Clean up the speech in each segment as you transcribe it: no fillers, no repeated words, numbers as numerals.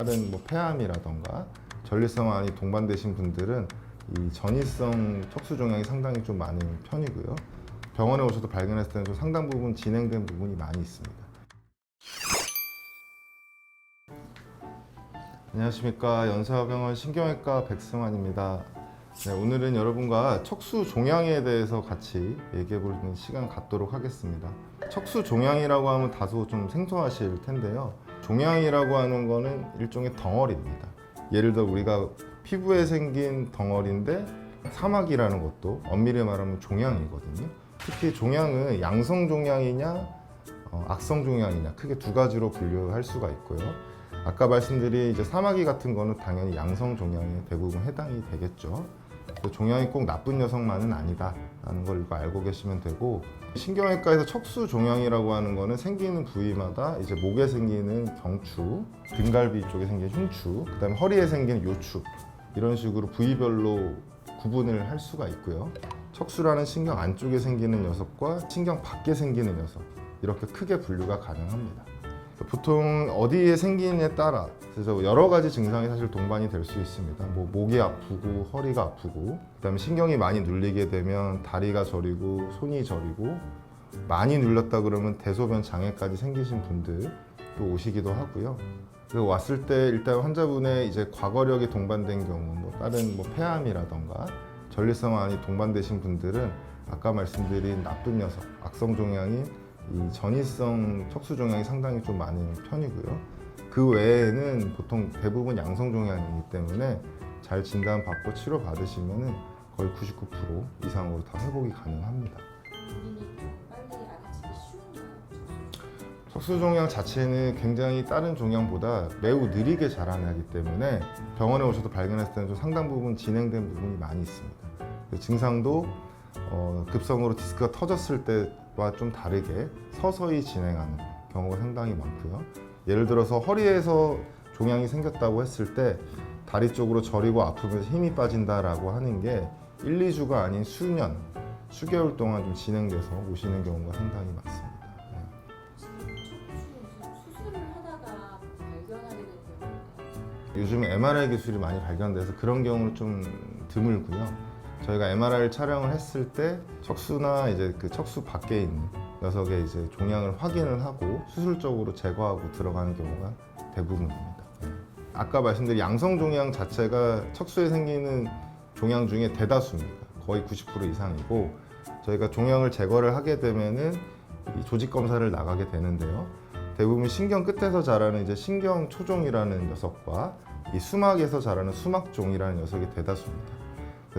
다른 폐암이라던가 전립선 암이 동반되신 분들은 이 전이성 척수 종양이 상당히 좀 많은 편이고요. 병원에 오셔도 발견했을 때는 좀 상당 부분 진행된 부분이 많이 있습니다. 안녕하십니까, 연세화병원 신경외과 백승환입니다. 네, 오늘은 여러분과 척수 종양에 대해서 같이 얘기해 보는 시간 갖도록 하겠습니다. 척수 종양이라고 하면 다소 좀 생소하실 텐데요. 종양이라고 하는 거는 일종의 덩어리입니다. 예를 들어 우리가 피부에 생긴 덩어리인데 사막이라는 것도 엄밀히 말하면 종양이거든요. 특히 종양은 양성 종양이냐 악성 종양이냐 크게 두 가지로 분류할 수가 있고요. 아까 말씀드린 이제 사마귀 같은 거는 당연히 양성 종양에 대부분 해당이 되겠죠. 종양이 꼭 나쁜 녀석만은 아니다라는 걸 이거 알고 계시면 되고, 신경외과에서 척수 종양이라고 하는 거는 생기는 부위마다 이제 목에 생기는 경추, 등갈비 쪽에 생기는 흉추, 그다음에 허리에 생기는 요추, 이런 식으로 부위별로 구분을 할 수가 있고요. 척수라는 신경 안쪽에 생기는 녀석과 신경 밖에 생기는 녀석, 이렇게 크게 분류가 가능합니다. 보통 어디에 생기느냐에 따라 그래서 여러 가지 증상이 사실 동반이 될 수 있습니다. 목이 아프고 허리가 아프고, 그다음에 신경이 많이 눌리게 되면 다리가 저리고 손이 저리고, 많이 눌렸다 그러면 대소변 장애까지 생기신 분들 또 오시기도 하고요. 그리고 왔을 때 일단 환자분의 이제 과거력이 동반된 경우, 다른 폐암이라던가 전립선 암이 동반되신 분들은 아까 말씀드린 나쁜 녀석, 악성 종양인 이 전이성 척수 종양이 상당히 좀 많은 편이고요. 그 외에는 보통 대부분 양성 종양이기 때문에 잘 진단받고 치료 받으시면 거의 99% 이상으로 다 회복이 가능합니다. 본인이 빨리 알아채기 쉬운가요? 척수 종양 자체는 굉장히 다른 종양보다 매우 느리게 자라나기 때문에 병원에 오셔도 발견했을 때는 좀 상당 부분 진행된 부분이 많이 있습니다. 증상도 급성으로 디스크가 터졌을 때와 좀 다르게 서서히 진행하는 경우가 상당히 많고요. 예를 들어서 허리에서 종양이 생겼다고 했을 때 다리 쪽으로 저리고 아프면서 힘이 빠진다라고 하는 게 1, 2주가 아닌 수년, 수개월 동안 좀 진행돼서 오시는 경우가 상당히 많습니다. 수술을 하다가 발견하게 된 경우가 요즘 MRI 기술이 많이 발견돼서 그런 경우는 좀 드물고요. 저희가 MRI를 촬영을 했을 때 척수나 이제 그 척수 밖에 있는 녀석의 이제 종양을 확인을 하고 수술적으로 제거하고 들어가는 경우가 대부분입니다. 아까 말씀드린 양성 종양 자체가 척수에 생기는 종양 중에 대다수입니다. 거의 90% 이상이고, 저희가 종양을 제거를 하게 되면은 이 조직 검사를 나가게 되는데요. 대부분 신경 끝에서 자라는 이제 신경 초종이라는 녀석과 이 수막에서 자라는 수막종이라는 녀석이 대다수입니다.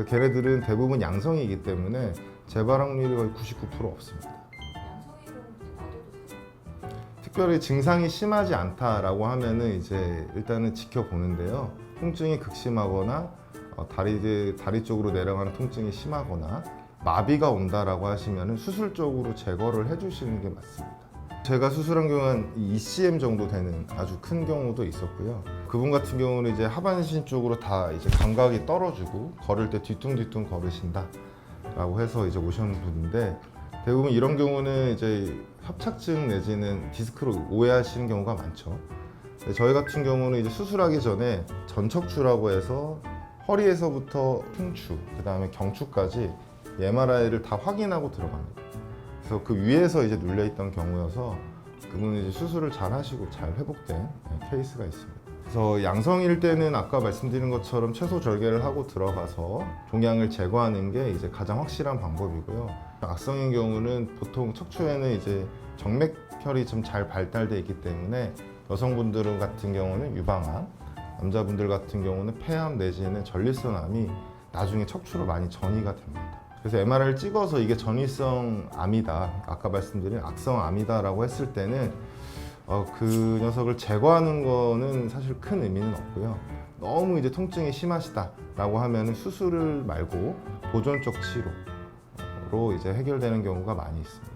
걔네들은 대부분 양성이기 때문에 재발 확률이 거의 99% 없습니다. 양성의 경우는 놔둬도 돼요? 특별히 증상이 심하지 않다라고 하면은 이제 일단은 지켜보는데요. 통증이 극심하거나 다리 쪽으로 내려가는 통증이 심하거나 마비가 온다라고 하시면은 수술적으로 제거를 해주시는 게 맞습니다. 제가 수술한 경우는 ECM 정도 되는 아주 큰 경우도 있었고요. 그분 같은 경우는 이제 하반신 쪽으로 다 이제 감각이 떨어지고 걸을 때 뒤뚱뒤뚱 걸으신다라고 해서 이제 오셨는 분인데, 대부분 이런 경우는 이제 협착증 내지는 디스크로 오해하시는 경우가 많죠. 저희 같은 경우는 이제 수술하기 전에 전척추라고 해서 허리에서부터 흉추, 그 다음에 경추까지 MRI를 다 확인하고 들어갑니다. 그래서 그 위에서 이제 눌려 있던 경우여서 그분은 이제 수술을 잘 하시고 잘 회복된 케이스가 있습니다. 그래서 양성일 때는 아까 말씀드린 것처럼 최소 절개를 하고 들어가서 종양을 제거하는 게 이제 가장 확실한 방법이고요. 악성인 경우는 보통 척추에는 이제 정맥혈이 좀 잘 발달되어 있기 때문에 여성분들 같은 경우는 유방암, 남자분들 같은 경우는 폐암 내지는 전립선암이 나중에 척추로 많이 전이가 됩니다. 그래서 MRI를 찍어서 이게 전이성 암이다, 아까 말씀드린 악성 암이다라고 했을 때는 그 녀석을 제거하는 거는 사실 큰 의미는 없고요. 너무 이제 통증이 심하시다라고 하면은 수술을 말고 보존적 치료로 이제 해결되는 경우가 많이 있습니다.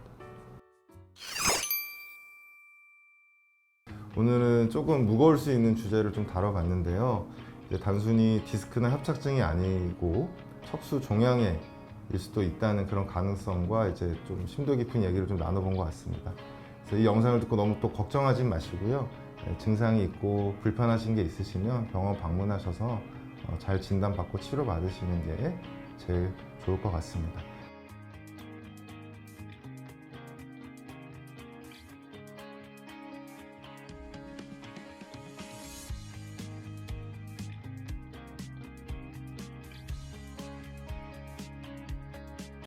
오늘은 조금 무거울 수 있는 주제를 좀 다뤄봤는데요. 이제 단순히 디스크나 협착증이 아니고 척수 종양의 일 수도 있다는 그런 가능성과 이제 좀 심도 깊은 얘기를 좀 나눠본 것 같습니다. 그래서 이 영상을 듣고 너무 또 걱정하지 마시고요. 증상이 있고 불편하신 게 있으시면 병원 방문하셔서 잘 진단받고 치료받으시는 게 제일 좋을 것 같습니다.